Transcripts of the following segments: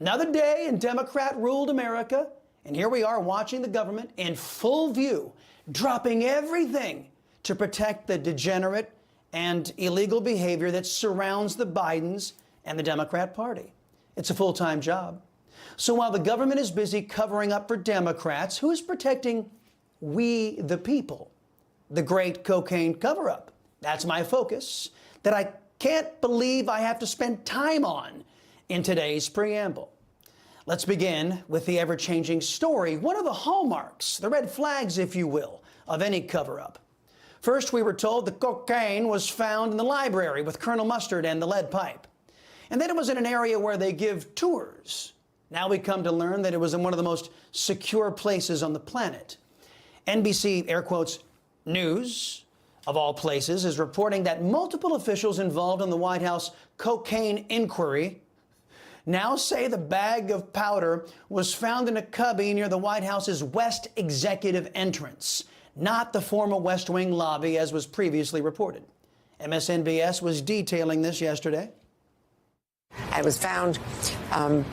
Another day in Democrat-ruled America, and here we are watching the government in full view, dropping everything to protect the degenerate and illegal behavior that surrounds the Bidens and the Democrat Party. It's a full-time job. So while the government is busy covering up for Democrats, who is protecting we the people? The great cocaine cover-up. That's my focus that I can't believe I have to spend time on in today's preamble. Let's begin with the ever-changing story, one of the hallmarks, the red flags, if you will, of any cover-up. First, we were told the cocaine was found in the library with Colonel Mustard and the lead pipe. And then it was in an area where they give tours. Now we come to learn that it was in one of the most secure places on the planet. NBC, air quotes, News, of all places, is reporting that multiple officials involved in the White House cocaine inquiry now say the bag of powder was found in a cubby near the White House's West Executive entrance, not the former West Wing lobby as was previously reported. MSNBS was detailing this yesterday. It was found,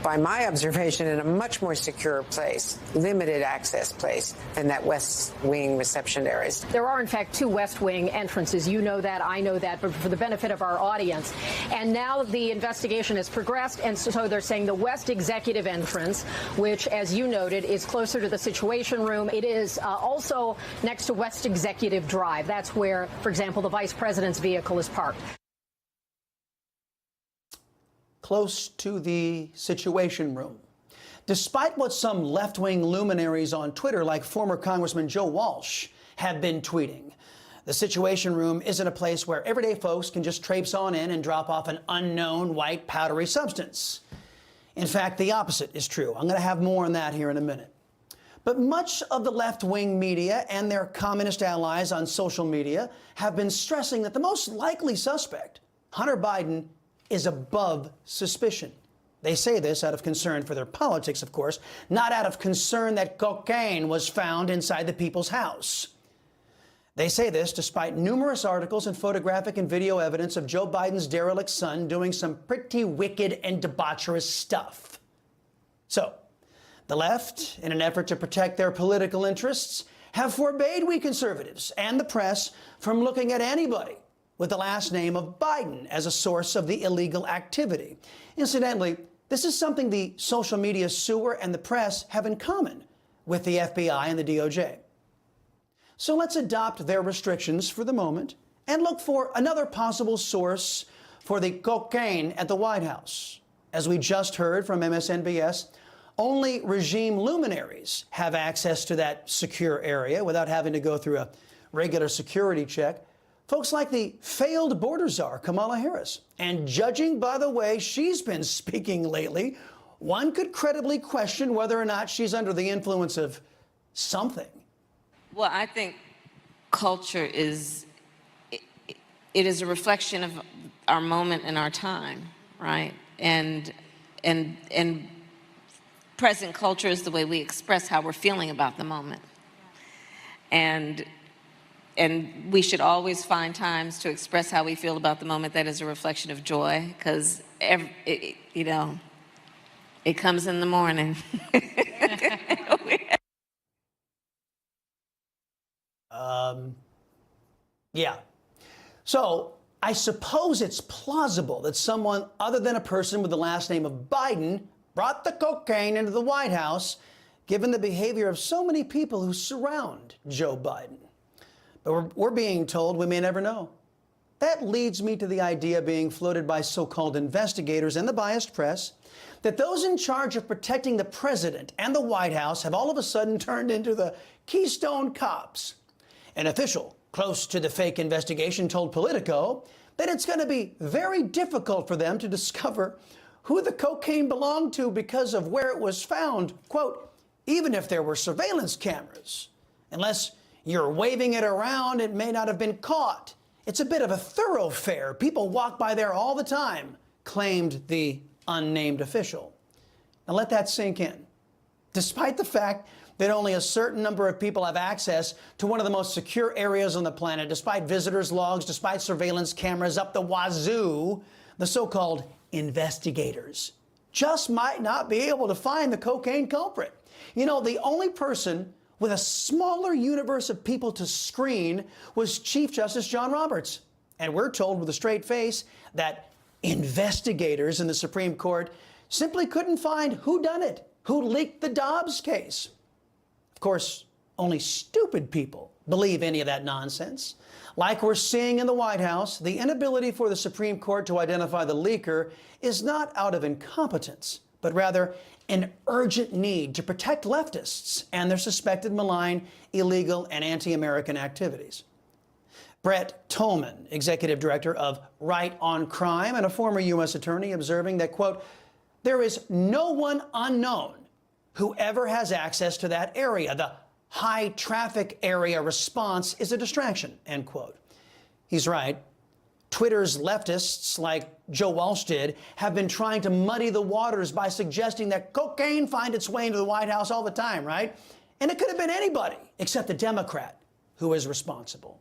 by my observation, in a much more secure place, limited access place than that West Wing reception areas. There are, in fact, two West Wing entrances. You know that, I know that, but for the benefit of our audience. And now the investigation has progressed, and so they're saying the West Executive entrance, which, as you noted, is closer to the Situation Room. It is also next to West Executive Drive. That's where, for example, the vice president's vehicle is parked. Close to the Situation Room. Despite what some left-wing luminaries on Twitter, like former Congressman Joe Walsh, have been tweeting, the Situation Room isn't a place where everyday folks can just traipse on in and drop off an unknown white powdery substance. In fact, the opposite is true. I'm going to have more on that here in a minute. But much of the left-wing media and their communist allies on social media have been stressing that the most likely suspect, Hunter Biden, is above suspicion. They say this out of concern for their politics, of course, not out of concern that cocaine was found inside the people's house. They say this despite numerous articles and photographic and video evidence of Joe Biden's derelict son doing some pretty wicked and debaucherous stuff. So, the left, in an effort to protect their political interests, have forbade we conservatives and the press from looking at anybody with the last name of Biden as a source of the illegal activity. Incidentally, this is something the social media sewer and the press have in common with the FBI and the DOJ. So let's adopt their restrictions for the moment and look for another possible source for the cocaine at the White House. As we just heard from MSNBS, only regime luminaries have access to that secure area without having to go through a regular security check. Folks like the failed border czar, Kamala Harris. And judging by the way she's been speaking lately, one could credibly question whether or not she's under the influence of something. Well, I think culture is, it is a reflection of our moment and our time, right? And present culture is the way we express how we're feeling about the moment. And we should always find times to express how we feel about the moment that is a reflection of joy, because, you know, it comes in the morning. Yeah. So I suppose it's plausible that someone other than a person with the last name of Biden brought the cocaine into the White House, given the behavior of so many people who surround Joe Biden. But we're being told we may never know. That leads me to the idea being floated by so-called investigators and the biased press that those in charge of protecting the president and the White House have all of a sudden turned into the Keystone Cops. An official close to the fake investigation told Politico that it's going to be very difficult for them to discover who the cocaine belonged to because of where it was found. Quote, even if there were surveillance cameras, unless you're waving it around, it may not have been caught. It's a bit of a thoroughfare. People walk by there all the time, claimed the unnamed official. Now let that sink in. Despite the fact that only a certain number of people have access to one of the most secure areas on the planet, despite visitors' logs, despite surveillance cameras up the wazoo, the so-called investigators just might not be able to find the cocaine culprit. You know, the only person with a smaller universe of people to screen was Chief Justice John Roberts. And we're told with a straight face that investigators in the Supreme Court simply couldn't find who done it, who leaked the Dobbs case. Of course, only stupid people believe any of that nonsense. Like we're seeing in the White House, the inability for the Supreme Court to identify the leaker is not out of incompetence, but rather an urgent need to protect leftists and their suspected malign, illegal, and anti-American activities. Brett Tolman, executive director of Right on Crime and a former U.S. attorney, observing that, quote, there is no one unknown who ever has access to that area. The high traffic area response is a distraction, end quote. He's right. Twitter's leftists, like Joe Walsh did, have been trying to muddy the waters by suggesting that cocaine finds its way into the White House all the time, right? And it could have been anybody except the Democrat who is responsible.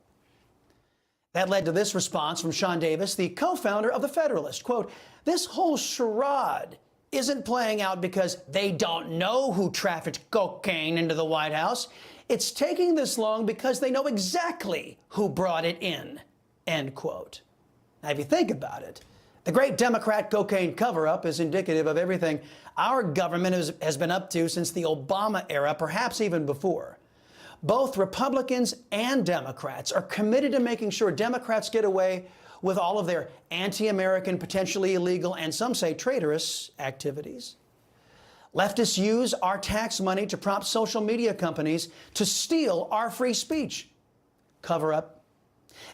That led to this response from Sean Davis, the co-founder of The Federalist. Quote, this whole charade isn't playing out because they don't know who trafficked cocaine into the White House. It's taking this long because they know exactly who brought it in, end quote. Now, if you think about it, the great Democrat cocaine cover-up is indicative of everything our government has been up to since the Obama era, perhaps even before. Both Republicans and Democrats are committed to making sure Democrats get away with all of their anti-American, potentially illegal, and some say traitorous activities. Leftists use our tax money to prompt social media companies to steal our free speech. Cover up.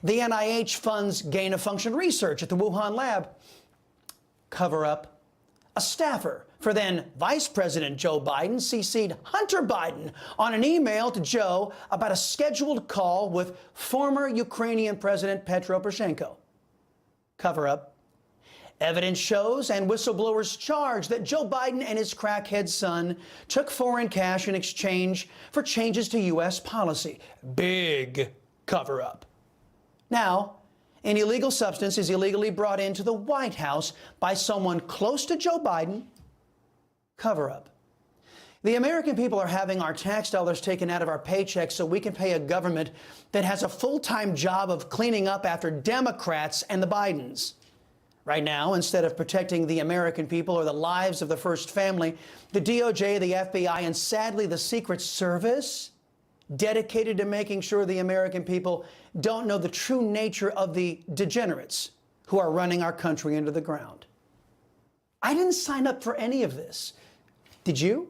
The NIH funds gain-of-function research at the Wuhan lab. Cover up. A staffer for then Vice President Joe Biden CC'd Hunter Biden on an email to Joe about a scheduled call with former Ukrainian President Petro Poroshenko. Cover up. Evidence shows and whistleblowers charge that Joe Biden and his crackhead son took foreign cash in exchange for changes to U.S. policy. Big cover up. Now, an illegal substance is illegally brought into the White House by someone close to Joe Biden. Cover up. The American people are having our tax dollars taken out of our paychecks so we can pay a government that has a full-time job of cleaning up after Democrats and the Bidens. Right now, instead of protecting the American people or the lives of the first family, the DOJ, the FBI, and sadly the Secret Service, dedicated to making sure the American people don't know the true nature of the degenerates who are running our country into the ground. I didn't sign up for any of this. Did you?